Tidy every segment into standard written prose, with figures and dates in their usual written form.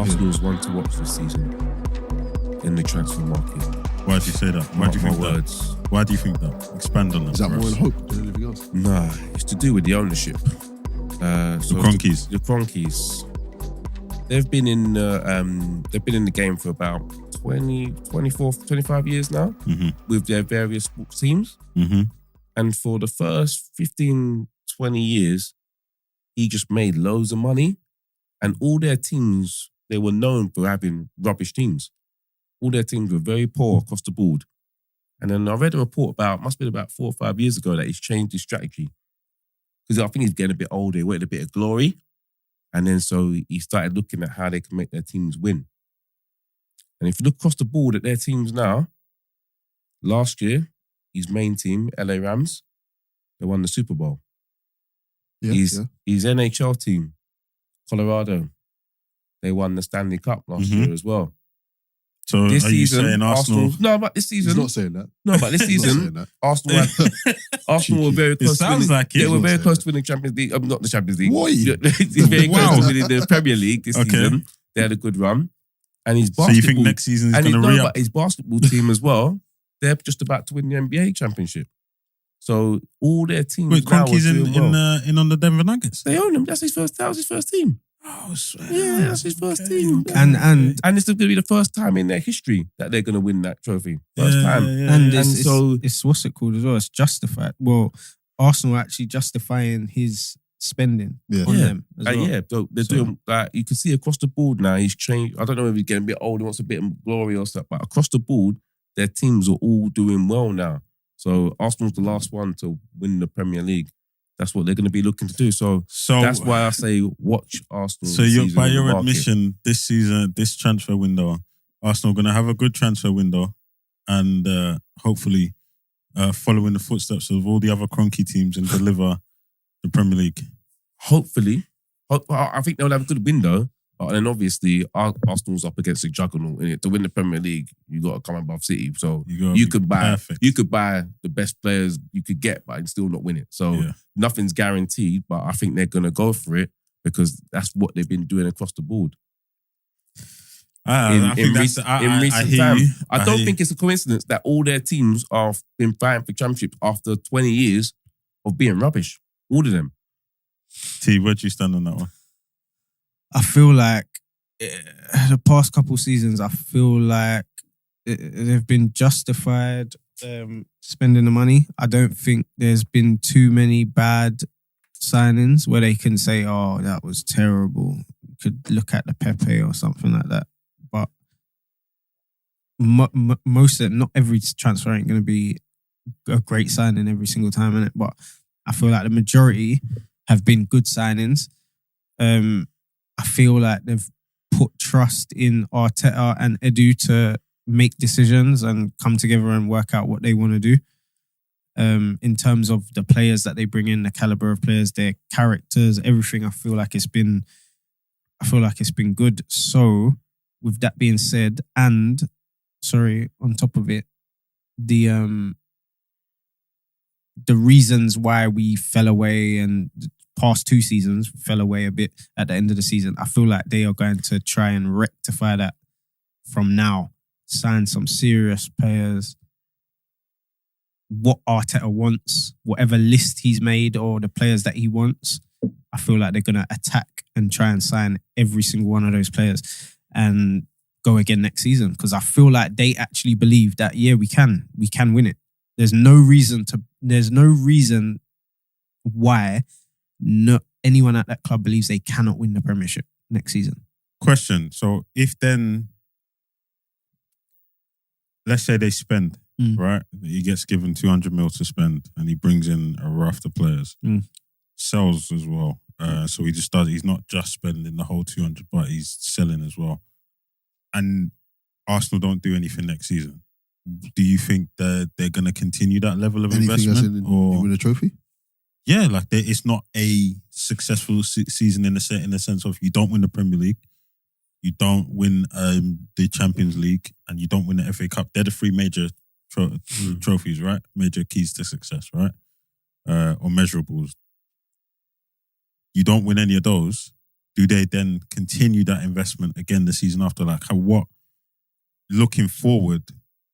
Arsenal's one to watch this season in the transfer market. Why do you say that? Why do you think words. that? Why do you think that? Expand on that. Is that for more us. in hope than anything else? Nah, it's to do with the ownership. The Kroenkes. The Kroenkes. They've been in the game for about 25 years now with their various sports teams. Mm-hmm. And for the first 15, 20 years, he just made loads of money. And all their teams, they were known for having rubbish teams. All their teams were very poor across the board. And then I read a report must have been about 4 or 5 years ago, that he's changed his strategy. Because I think he's getting a bit older, he wanted a bit of glory. And then so he started looking at how they can make their teams win. And if you look across the board at their teams now, last year, his main team, LA Rams, they won the Super Bowl. His NHL team, Colorado, they won the Stanley Cup last year as well. So this are you saying Arsenal? No, but this season... He's not saying that. No, but this season, Arsenal were very close to winning. Like they were very close to winning Champions League. Not the Champions League. Why? Very close to winning the Premier League this season. They had a good run. And his basketball... So you think next season is going to re-up? But his basketball team as well, they're just about to win the NBA championship. So all their teams Wait, now Kroenke's are doing well. in on the Denver Nuggets? They own him. That was his first team. Oh, swear. Yeah, that's his first team. And it's going to be the first time in their history that they're going to win that trophy. First time. And it's what's it called as well? It's justified. Well, Arsenal actually justifying his spending on them as well. So they're doing like, you can see across the board now, he's changed. I don't know if he's getting a bit old, he wants a bit of glory or stuff, but across the board, their teams are all doing well now. So Arsenal's the last one to win the Premier League. That's what they're going to be looking to do. So that's why I say watch Arsenal. So by your admission, this season, this transfer window, Arsenal are going to have a good transfer window and hopefully follow in the footsteps of all the other Kroenke teams and deliver the Premier League. Hopefully. I think they'll have a good window. But then obviously, Arsenal's up against a juggernaut. In it. To win the Premier League, you got to come above City. So you could buy the best players you could get, but still not win it. So nothing's guaranteed. But I think they're gonna go for it because that's what they've been doing across the board. In recent times, I don't think it's a coincidence that all their teams have been fighting for championships after 20 years of being rubbish. All of them. T, where do you stand on that one? I feel like the past couple seasons, I feel like they've been justified spending the money. I don't think there's been too many bad signings where they can say, oh, that was terrible. You could look at the Pepe or something like that. But most of it, not every transfer ain't going to be a great signing every single time, innit? But I feel like the majority have been good signings. I feel like they've put trust in Arteta and Edu to make decisions and come together and work out what they want to do. In terms of the players that they bring in, the caliber of players, their characters, everything, I feel like it's been good. So, with that being said, on top of it, the reasons why we fell away and past 2 seasons fell away a bit at the end of the season, I feel like they are going to try and rectify that from now. Sign some serious players. What Arteta wants, whatever list he's made or the players that he wants, I feel like they're going to attack and try and sign every single one of those players and go again next season. Because I feel like they actually believe that, we can win it. There's no reason why anyone at that club believes they cannot win the Premiership next season. Question. So if then, let's say they spend, right? He gets given 200 mil to spend and he brings in a raft of players. Sells as well. So he's not just spending the whole 200, but he's selling as well. And Arsenal don't do anything next season. Do you think that they're going to continue that level of investment? Or win a trophy? Yeah, like it's not a successful season in the sense of you don't win the Premier League, you don't win the Champions League, and you don't win the FA Cup. They're the 3 major trophies, right? Major keys to success, right? Or measurables. You don't win any of those, do they then continue that investment again the season after? Like, looking forward,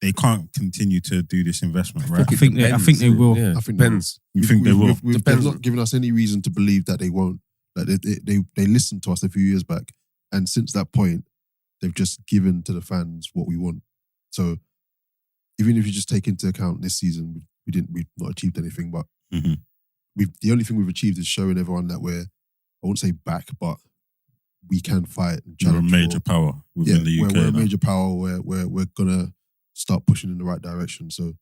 they can't continue to do this investment, right? I think they will. Yeah, I think depends. You think they will? They've not given us any reason to believe that they won't. Like they listened to us a few years back, and since that point, they've just given to the fans what we want. So even if you just take into account this season, we've not achieved anything, but the only thing we've achieved is showing everyone that we're, I won't say back, but we can fight and challenge. We're a major power within the UK. We're a major power. We're gonna start pushing in the right direction. So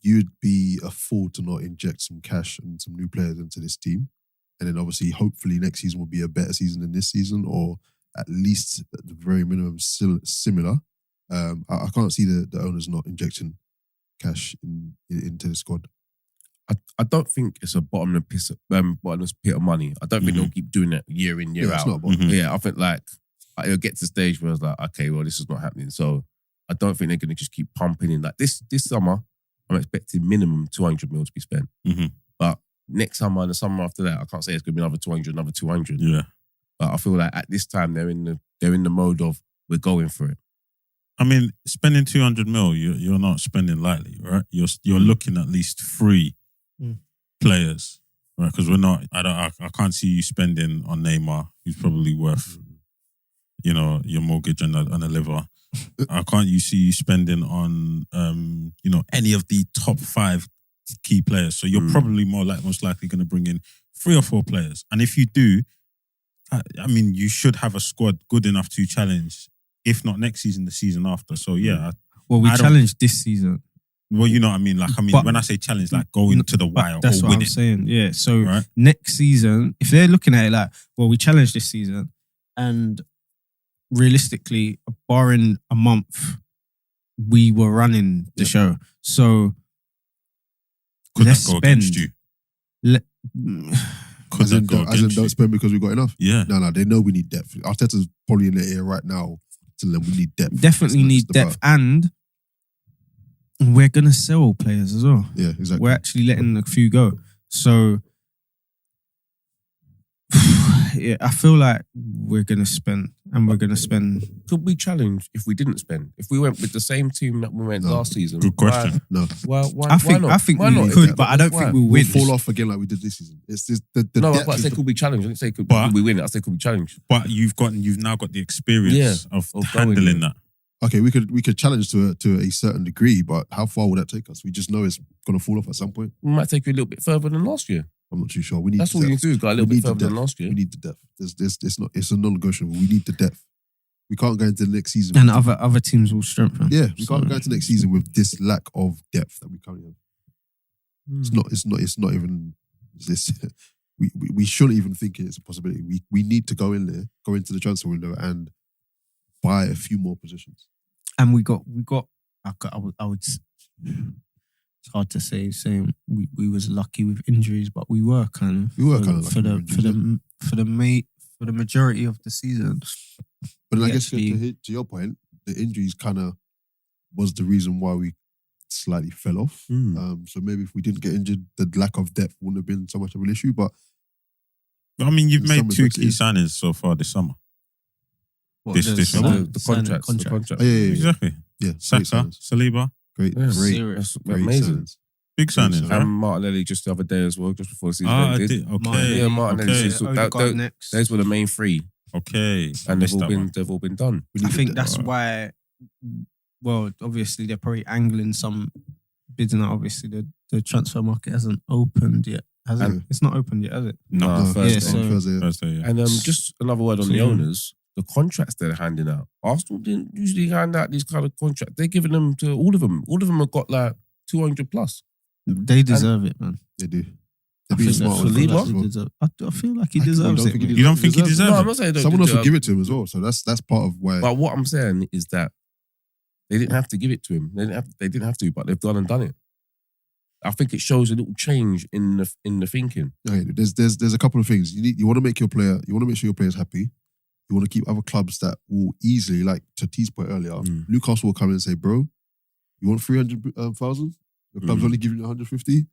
you'd be a fool to not inject some cash and some new players into this team. And then obviously, hopefully next season will be a better season than this season, or at least at the very minimum similar. I can't see the owners not injecting cash into the squad. I don't think it's a bottomless pit of money. I don't think they'll keep doing it year in, year out. Yeah, I think like it'll get to the stage where it's like, okay, well, this is not happening. So I don't think they're going to just keep pumping in. Like this summer, I'm expecting minimum 200 mil to be spent. But next summer and the summer after that, I can't say it's going to be another 200, another 200. Yeah. But I feel like at this time they're in the mode of we're going for it. I mean, spending 200 mil, you're not spending lightly, right? You're looking at least 3 players, right? Because we're not. I can't see you spending on Neymar, who's probably worth, your mortgage on a liver. I can't see you spending on, any of the top 5 key players. So you're probably most likely going to bring in 3 or 4 players. And if you do, I mean, you should have a squad good enough to challenge, if not next season, the season after. So yeah. Well, we challenged this season. Well, you know what I mean? Like, when I say challenge, like going to the wire or that's what winning. I'm saying. Yeah. So next season, if they're looking at it like, well, we challenged this season, and realistically, barring a month, we were running the show. So could let's that go spend. against you? As in don't spend because we've got enough. Yeah. No, they know we need depth. Arteta's probably in their ear right now telling them we need depth. Definitely need depth, and we're gonna sell players as well. Yeah, exactly. We're actually letting a few go. So yeah, I feel like we're gonna spend, and we're gonna spend. Could we challenge if we didn't spend? If we went with the same team that we went last season? Good question. Why I think why we not? could, but I don't think we'll win. We'll fall off again like we did this season. It's just the No, depth I say could we challenge? I didn't say could we win it. I say could we challenge? But you've now got the experience of handling that. Okay, we could challenge to a certain degree, but how far will that take us? We just know it's gonna fall off at some point. We might take you a little bit further than last year. I'm not too sure. We need. That's all you need to do. Go a little bit further than last year. We need the depth. It's a non-negotiable. We need the depth. We can't go into the next season. And other teams will strengthen. Yeah, we can't go into next season with this lack of depth that we currently have. It's not even this. We shouldn't even think it's a possibility. We need to go into the transfer window and buy a few more positions. And we got. I would. It's hard to say saying we was lucky with injuries, but we were kind of lucky for the majority of the season. But I guess to your point, the injuries kind of was the reason why we slightly fell off. So maybe if we didn't get injured, the lack of depth wouldn't have been so much of an issue. But I mean, you've made 2 key signings so far this summer. This summer, the contract. Oh, yeah. Exactly. Yeah, Saka, Saliba. Great, That's amazing. signings. Big signings, right? And Martinelli just the other day as well, just before the season ended. Okay. Yeah, Martinelli. Okay. Next. Those were the main 3. Okay. And they've all been done. I think that's why. Well, obviously they're probably angling some bidding out. Obviously the transfer market hasn't opened yet. Has it? It's not opened yet, has it? No, Thursday. Yeah. And just another word on the owners. The contracts they're handing out. Arsenal didn't usually hand out these kind of contracts. They're giving them to all of them. All of them have got like 200 plus. They deserve it, man. They do. I feel like he deserves it. You don't think he deserves it? No, I'm not saying someone else will give it to him as well. So that's part of why. But what I'm saying is that they didn't have to give it to him. They didn't have to, but they've gone and done it. I think it shows a little change in the thinking. Okay, there's a couple of things. You want to make your player. You want to make sure your player's happy. You want to keep other clubs that will easily, like to T's point earlier, Newcastle will come in and say, bro, you want 300,000? The club's only giving you 150?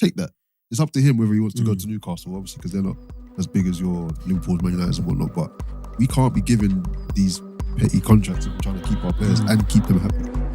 Take that. It's up to him whether he wants to go to Newcastle, obviously, because they're not as big as your Liverpool, Man United and whatnot, but we can't be giving these petty contracts if we're trying to keep our players and keep them happy.